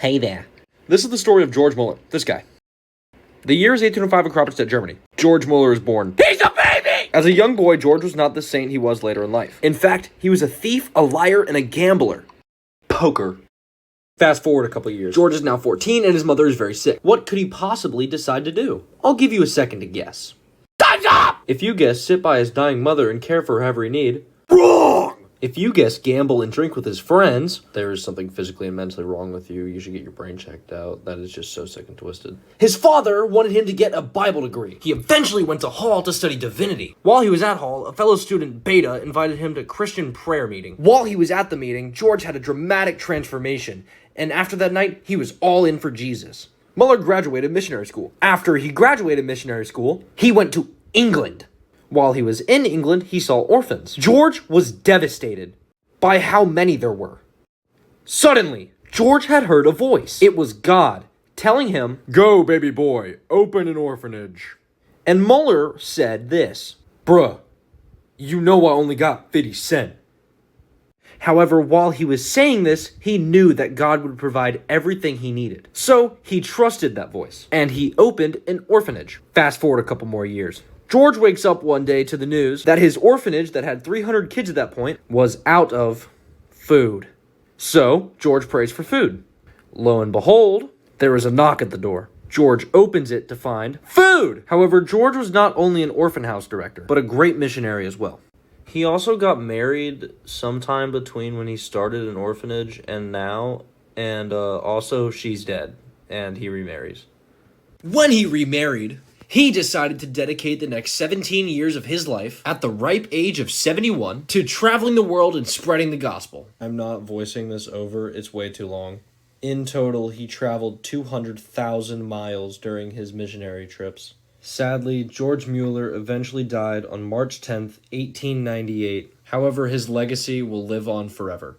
Hey there. This is the story of George Müller, this guy. The year is 1805 in Kronstadt, Germany. George Müller is born. He's a baby! As a young boy, George was not the saint he was later in life. In fact, he was a thief, a liar, and a gambler. Poker. Fast forward a couple years. George is now 14 and his mother is very sick. What could he possibly decide to do? I'll give you a second to guess. Time's up! If you guess sit by his dying mother and care for her every need, wrong! If you guess gamble and drink with his friends, there is something physically and mentally wrong with you. You should get your brain checked out. That is just so sick and twisted. His father wanted him to get a Bible degree. He eventually went to Hall to study divinity. While he was at Hall, a fellow student, Beta, invited him to a Christian prayer meeting. While he was at the meeting, George had a dramatic transformation, and after that night, he was all in for Jesus. Müller graduated missionary school. After he graduated missionary school, he went to England. While he was in England, he saw orphans. George was devastated by how many there were. Suddenly, George had heard a voice. It was God telling him, "Go, baby boy, open an orphanage." And Müller said this, "Bruh, you know I only got 50 cents. However, while he was saying this, he knew that God would provide everything he needed. So he trusted that voice, and he opened an orphanage. Fast forward a couple more years. George wakes up one day to the news that his orphanage that had 300 kids at that point was out of food. So George prays for food. Lo and behold, there is a knock at the door. George opens it to find food. However, George was not only an orphan house director, but a great missionary as well. He also got married sometime between when he started an orphanage and now, and also she's dead, and he remarries. When he remarried, he decided to dedicate the next 17 years of his life, at the ripe age of 71, to traveling the world and spreading the gospel. I'm not voicing this over, it's way too long. In total, he traveled 200,000 miles during his missionary trips. Sadly, George Müller eventually died on March 10th, 1898. However, his legacy will live on forever.